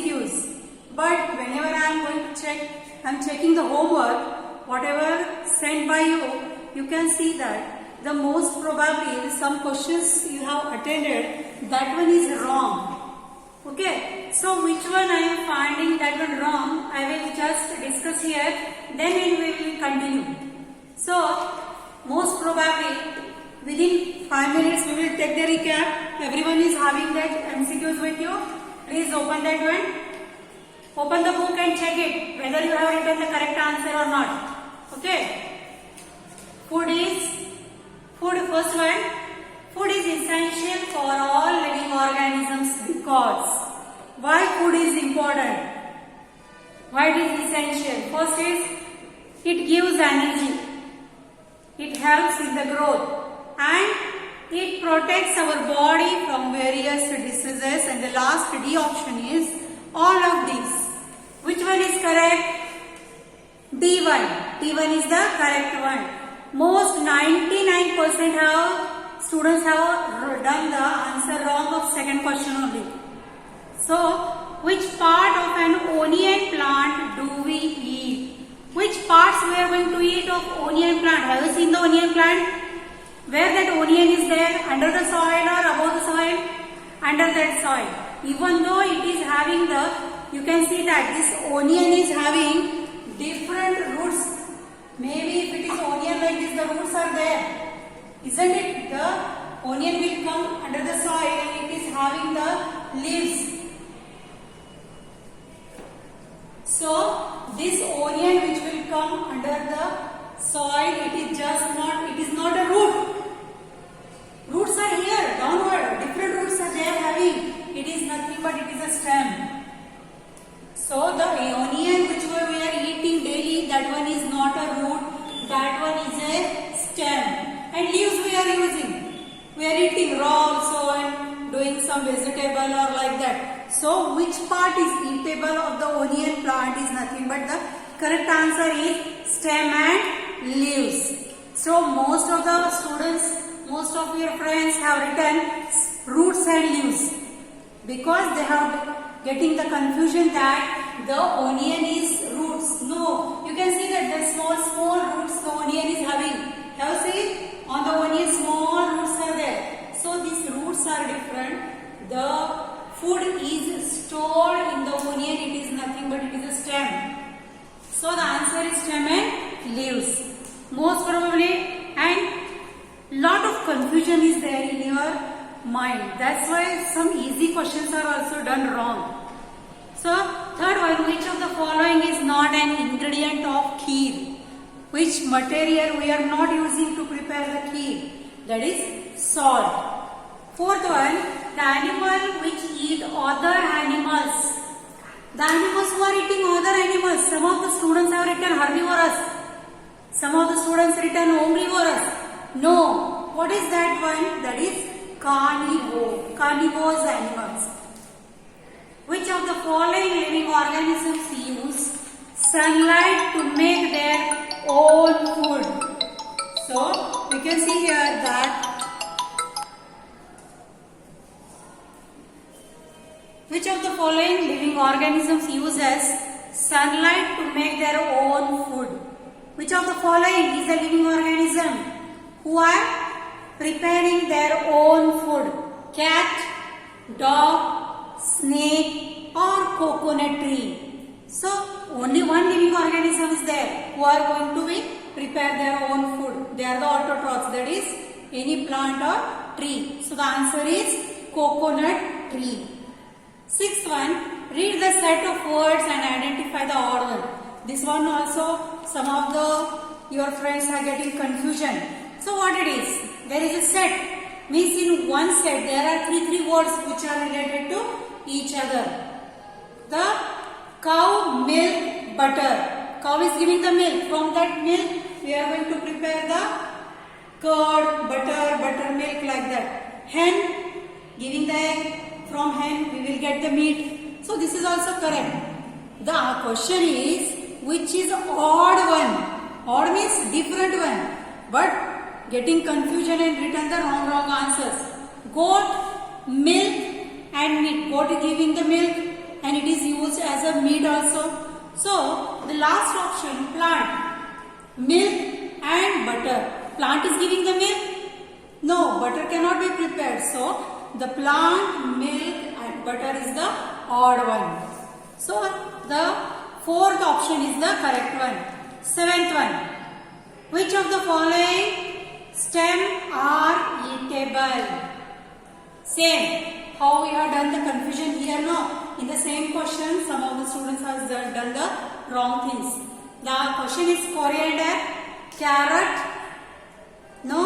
MCQs. But whenever I am going to check, I am checking the homework, whatever sent by you, you can see that the most probably some questions you have attended, that one is wrong. Okay, so which one I am finding that one wrong, I will just discuss here, then we will continue. So, most probably within 5 minutes we will take the recap. Everyone is having that MCQs with you. Please open that one. Open the book and check it whether you have written the correct answer or not. Okay. First one. Food is essential for all living organisms because. Why food is important? Why it is essential? First is it gives energy. It helps in the growth and it protects our body from various diseases, and the last D option is all of these. Which one is correct? D1. D1 is the correct one. Most 99% students have done the answer wrong of second question only. So, which part of an onion plant do we eat? Which parts we are going to eat of onion plant? Have you seen the onion plant? Where that onion is there? Under the soil or above the soil? Under that soil. Even though it is having the, you can see that this onion is having different roots. Maybe if it is onion like this, the roots are there. Isn't it? The onion will come under the soil and it is having the leaves. So, this onion which will come under the soil, it is not a root. Roots are here, downward, different roots are there having. It is nothing but it is a stem. So, the onion which we are eating daily, that one is not a root, that one is a stem. And leaves we are using. We are eating raw also and doing some vegetable or like that. So, which part is eatable of the onion plant is nothing but the correct answer is stem and leaves. So, most of the students, most of your friends have written roots and leaves because they have getting the confusion that the onion is roots. No, you can see that the small roots the onion is having. Have you seen? On the onion small roots are there. So, these roots are different. The food is stored in the onion, it is nothing but it is a stem. So, the answer is stem and leaves. Most probably, and lot of confusion is there in your mind. That's why some easy questions are also done wrong. So, third one, which of the following is not an ingredient of kheer? Which material we are not using to prepare the kheer? That is salt. Fourth one, the animal which eat other animals. The animals who are eating other animals. Some of the students have written herbivorous. Some of the students written omnivorous. No. What is that one? That is carnivore. Carnivorous animals. Which of the following living organisms use sunlight to make their own food? So, we can see here that which of the following living organisms uses sunlight to make their own food? Which of the following is a living organism who are preparing their own food? Cat, dog, snake or coconut tree? So, only one living organism is there who are going to prepare their own food. They are the autotrophs, that is any plant or tree. So, the answer is coconut tree. Sixth one, read the set of words and identify the odd one. This one also some of your friends are getting confusion. So, what it is? There is a set. Means in one set there are three words which are related to each other. The cow, milk, butter. Cow is giving the milk. From that milk we are going to prepare the curd, buttermilk like that. Hen giving the egg. From hen we will get the meat. So this is also correct. The question is which is odd one. Odd means different one. But getting confusion and written the wrong answers. Goat, milk and meat. Goat is giving the milk and it is has a meat also. So the last option, plant, milk and butter. Plant is giving the milk? No, butter cannot be prepared. So the plant, milk and butter is the odd one. So the fourth option is the correct one. Seventh one. Which of the following stem are eatable? Same. How we have done the confusion here? No. In the same question, some of the students have done the wrong things. The question is coriander, carrot, no?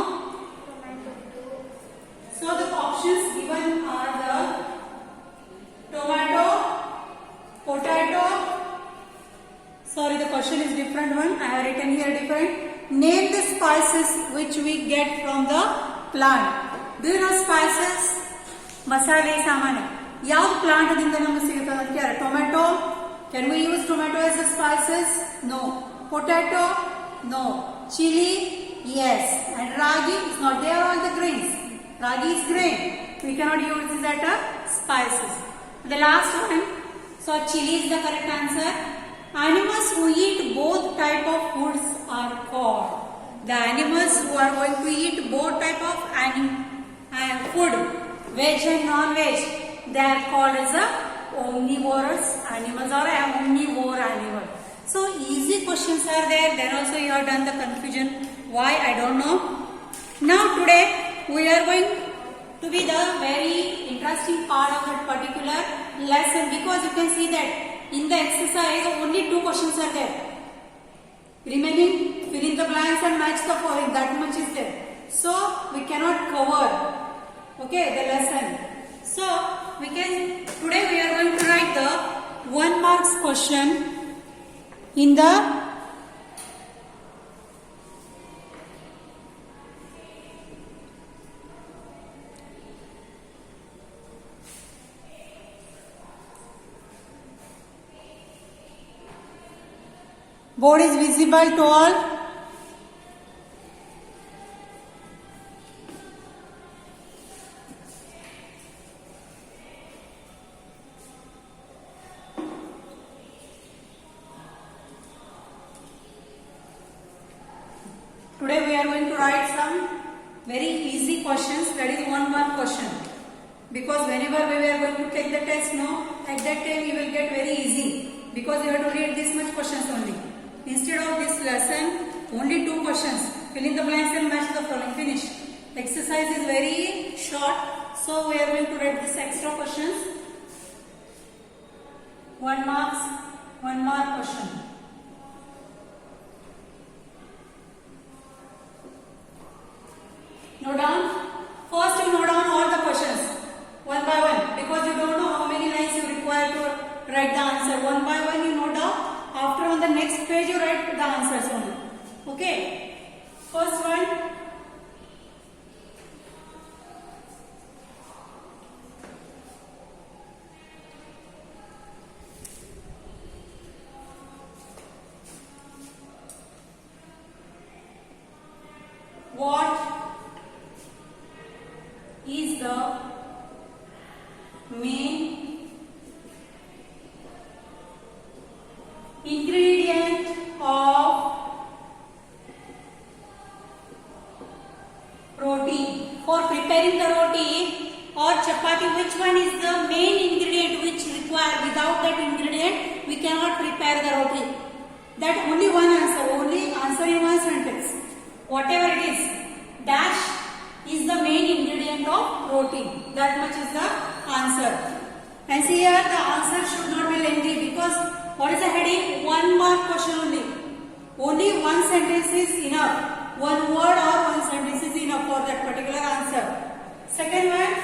So the options given are the tomato, potato. Sorry, the question is different one. I have written here different. Name the spices which we get from the plant. Do you know spices? Masala samane. Yav plant dinda namu siguttada kya? Tomato. Can we use tomato as a spices? No. Potato? No. Chili? Yes. And ragi is not there, all the grains. Ragi is grain. We cannot use this as a spices. The last one. So chili is the correct answer. Animals who eat both type of foods are called. The animals who are going to eat both type of food, veg and non-veg, they are called as a omnivorous animals or omnivore animal. So easy questions are there. Then also you have done the confusion. Why? I don't know. Now today we are going to be the very interesting part of that particular lesson, because you can see that in the exercise only 2 questions are there. Remaining, fill in the blanks and match the following. That much is there. So we cannot cover, okay, the lesson. So today we are going to write the 1 marks question in the board is visible to all. Today we are going to write some very easy questions, that is 1 mark question. Because whenever we are going to take the test, no, at that time we will get very easy, because you have to read this much questions only. Instead of this lesson, only 2 questions. Fill in the blanks and match the following. Finish. Exercise is very short, so we are going to write this extra questions. 1 mark question. Note down. First you note down all the questions one by one, because you don't know how many lines you require to write the answer. One by one you note down. After on the next page you write the answers only. Okay. First one. What is the main ingredient of roti? For preparing the roti or chapati, which one is the main ingredient which require? Without that ingredient we cannot prepare the roti. That only one answer, only answer in one sentence. Whatever it is, dash is the main ingredient of roti. That much is the answer. And see here, the answer should not be lengthy, because what is the heading? 1 mark question only. Only one sentence is enough. One word or one sentence is enough for that particular answer. Second one.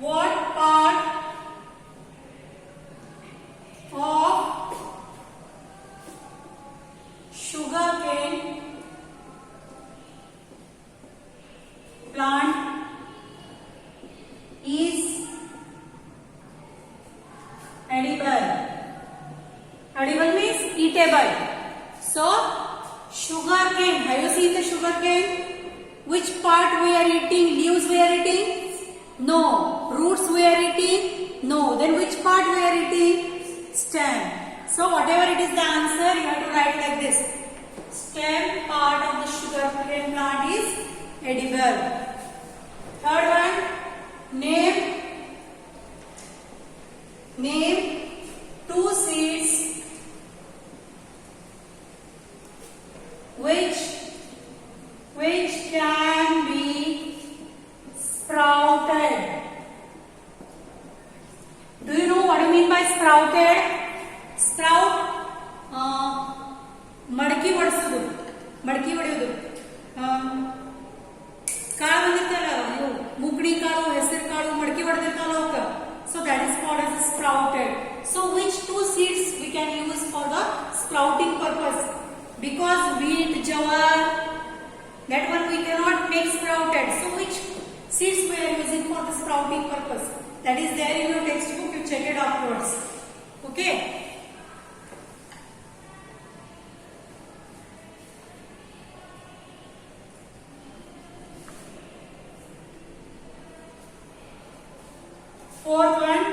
What part of sugarcane plant is edible? Edible means eatable. So sugarcane, have you seen No. Roots variety? No. Then which part variety? Stem. So whatever it is the answer, you have to write like this. Stem part of the sugarcane plant is edible. Third one, name two seeds which can be sprouted. Do you know what I mean by sprouted? Sprout, ಮಡಕಿ ಹೊಡಿಸೋದು, ಮಡಕಿ ಹೊಡೆಯೋದು. ಕಾಳು ಬಂದಿರ್ತಲ್ಲ, ನೀವು ಮುಗ್ಡಿ ಕಾಳು, ಹೆಸರು ಕಾಳು, ಮಡಕಿ ಹೊಡೆದಿರ್ತಾವಲ್ಲ ಅವಕ್ಕ. So that is called as sprouted. So which two seeds we can use for the sprouting purpose? Because wheat, jawar, that one we cannot make sprouted. So which seeds we are using for the sprouting purpose? That is there in your textbook. You check it afterwards. Okay. Fourth one,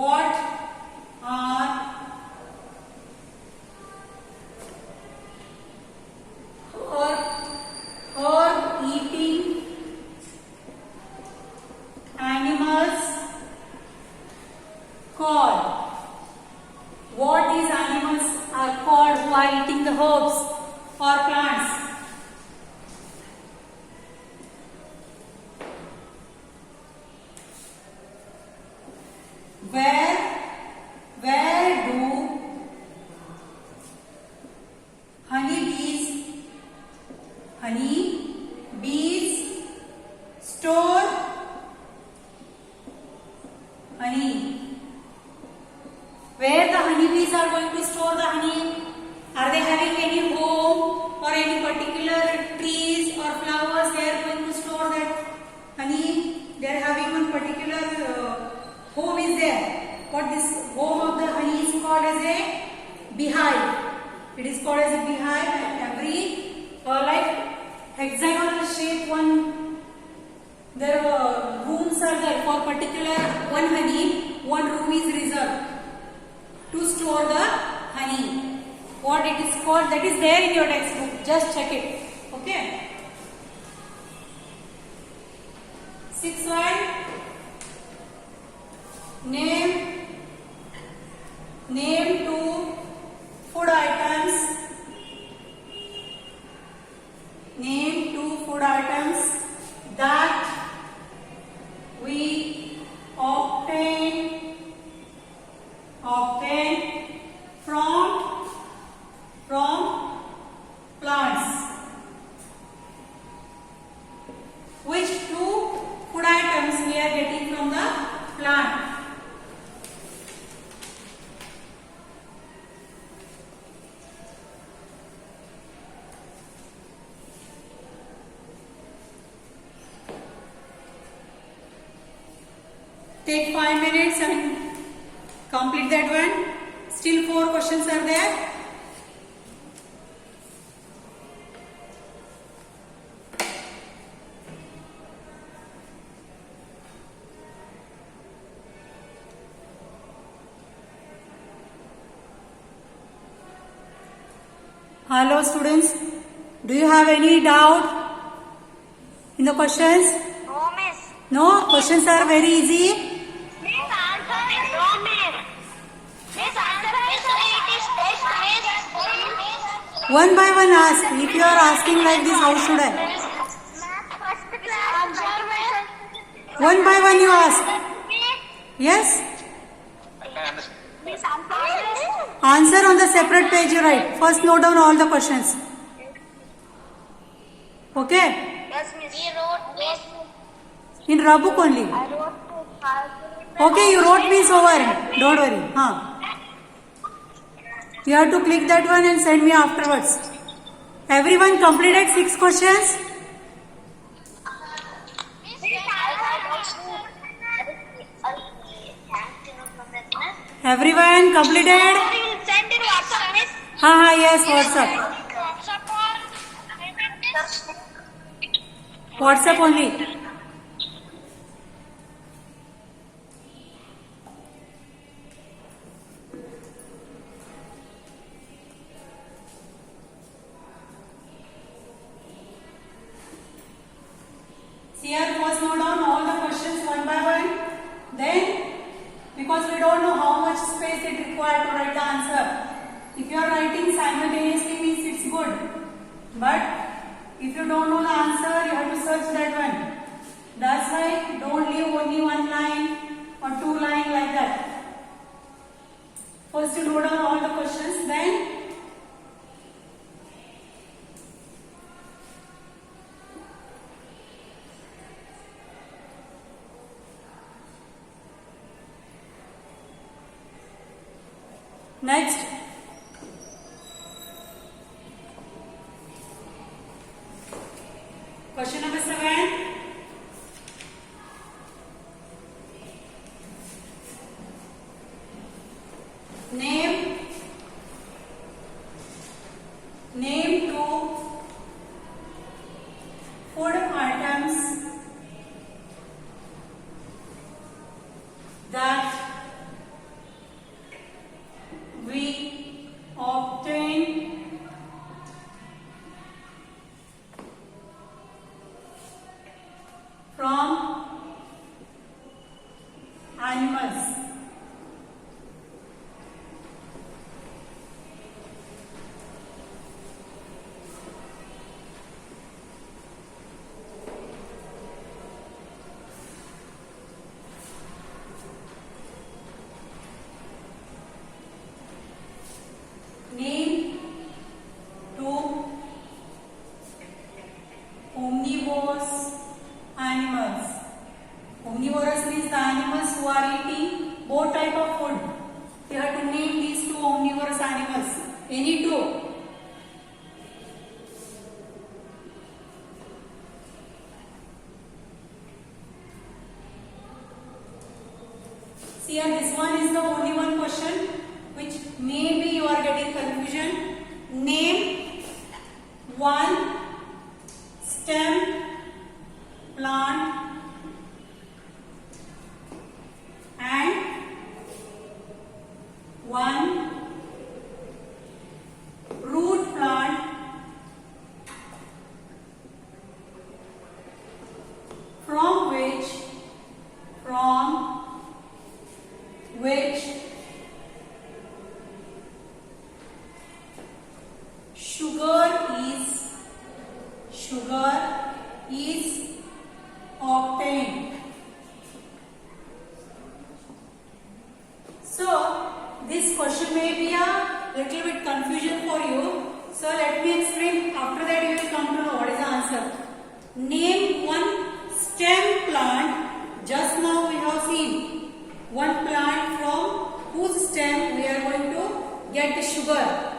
what are herb-eating animals called? What these animals are called who are eating the herbs or plants? Where do honeybees store honey? Where the honeybees are going to store the honey? Are they having any home or any particular trees or flowers they are going to store that honey? They are having one particular home is there. What this home of the honey is called as a beehive. It is called as a beehive, and every like hexagonal shape one there rooms are there for particular one honey. One room is reserved to store the honey. What it is called, that is there in your textbook. Just check it. Okay. Sixth one, name two food items. Name two food items that we obtain from plants. Which two food items we are getting from the plant? Take 5 minutes and complete that one. Still 4 questions are there. Hello students, do you have any doubt in the questions? No, miss. No, questions are very easy. Miss, answer is no, miss. Miss, answer is it is test, miss. One by one ask. If you are asking like this, how should I? Math first class. Observation. One by one you ask. Yes? Miss, answer is. Answer on the separate page you write. First note down all the questions. Okay? Yes, miss. We wrote, miss. In raw book only. I wrote. Okay, you wrote means over. Don't worry. You have to click that one and send me afterwards. Everyone completed 6 questions? Everyone completed? Send in WhatsApp, miss. हाँ, yes, WhatsApp. WhatsApp only. Here, first note down all the questions one by one. Then, because we don't know how much space it required to write the answer. If you are writing simultaneously means it's good. But if you don't know the answer, you have to search that one. That's why don't leave only one line or two lines like that. First you note down all the questions, then next. Question number 7. Name two food items that we obtain from animals. Name two omnivorous animals. Omnivorous means the animals who are eating both type of food. You have to name these two omnivorous animals. Any two. See here, this one is the only one question which maybe you are getting confusion. Name one stem plant and one root plant from which sugar is obtained. So this question may be a little bit confusion for you. So let me explain. After that you will come to know what is the answer. Name one stem plant. Just now we have seen one plant from whose stem we are going to get the sugar.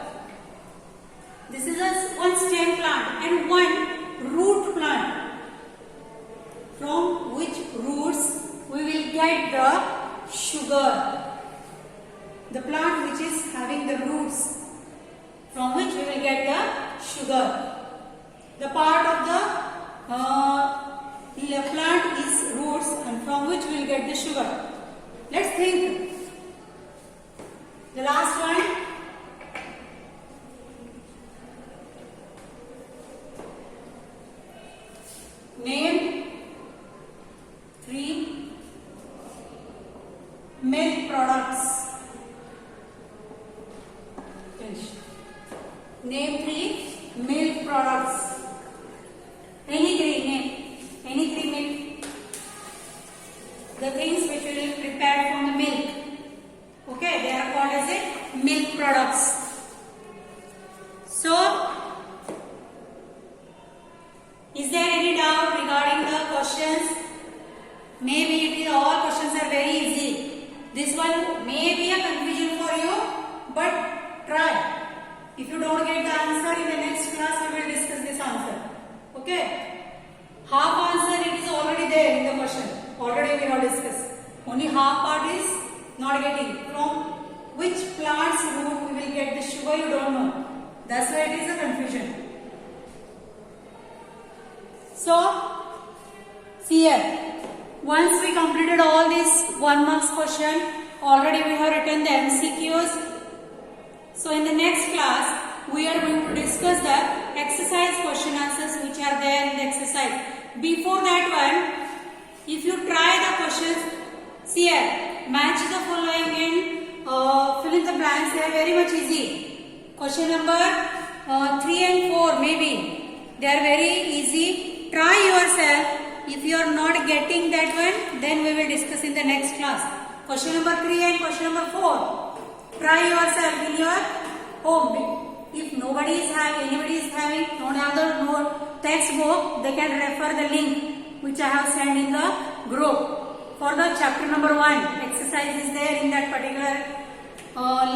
This is one stem plant and one root plant from which roots we will get the sugar. The plant which is having the roots from which we will get the sugar. The part of the plant is roots and from which we will get the sugar. Let's think. The last one. Name 3 milk products. Finish. Name 3 milk products. Any 3 name. Any 3 milk. The things which we will prepare from the milk. Okay, they are called as milk products. So, is there any doubt regarding the questions? Maybe all questions are very easy. This one may be a confusion for you, but try. If you don't get the answer in the next class, we will discuss this answer. Okay? Half answer it is already there in the question. Already we have discussed. Only half part is not getting. From which plant's root we will get the sugar, you don't know. That's why it is a confusion. So, see here. Once we completed all this 1 marks question, already we have written the MCQs. So, in the next class, we are going to discuss the exercise question answers which are there in the exercise. Before that one, if you try the questions, see here, match the following and fill in the blanks. They are very much easy. Question number 3 and 4 maybe. They are very easy. Try yourself. If you are not getting that one, then we will discuss in the next class. Question number 3 and question number 4. Try yourself in your home. If anybody is having no textbook, they can refer the link which I have sent in the group for the chapter number 1. Exercise is there in that particular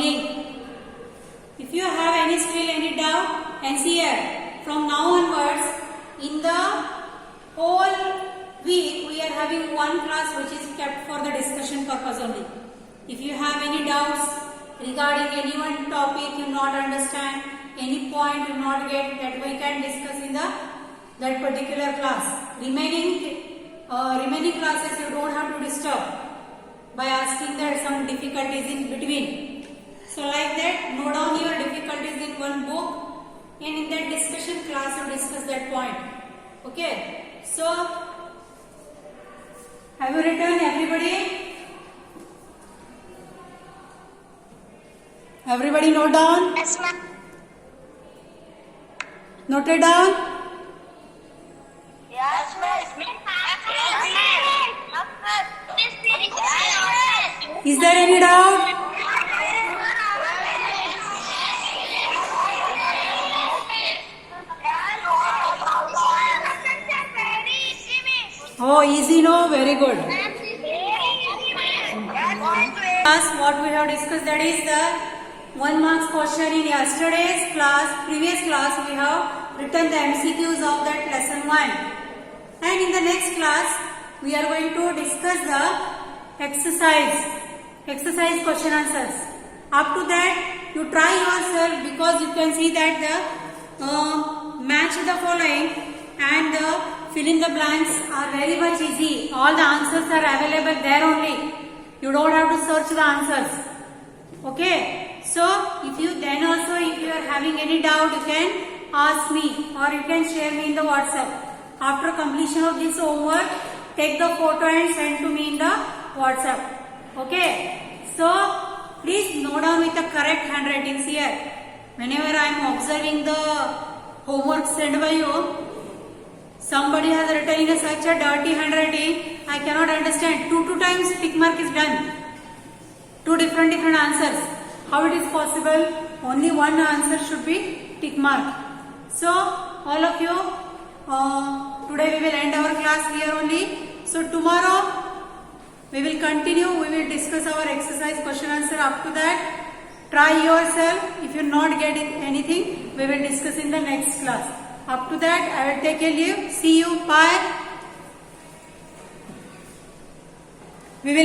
link. If you have any still any doubt, and see here, from now onwards, in the whole week we are having one class which is kept for the discussion purpose only. If you have any doubts regarding any one topic you not understand, any point you not get, that we can discuss in that particular class. Remaining classes you don't have to disturb by asking there some difficulties in between. So like that, note down your difficulties in one book, and in that discussion class you discuss that point. Okay. So, have you written everybody? Everybody note down? Yes, ma'am. Noted down? Yes, ma'am. Is there any doubt? Oh, easy, no? Very good. Class, what we have discussed, that is the 1 marks question in yesterday's class, previous class, we have written the MCQs of that lesson 1. And in the next class, we are going to discuss the exercise question answers. Up to that, you try yourself, because you can see that the match the following and the fill in the blanks are very much easy. All the answers are available there only. You don't have to search the answers. Okay. So, if you are having any doubt, you can ask me or you can share me in the WhatsApp. After completion of this homework, take the photo and send to me in the WhatsApp. Okay. So, please note down with the correct handwritings here. Whenever I am observing the homework sent by you, somebody has written in such a dirty handwriting, I cannot understand. 2 times tick mark is done. 2 different answers. How it is possible? Only one answer should be tick mark. So, all of you, today we will end our class here only. So, tomorrow we will continue. We will discuss our exercise question answer. Up to that, try yourself. If you are not getting anything, we will discuss in the next class. Up to that, I will take a leave. See you. Bye.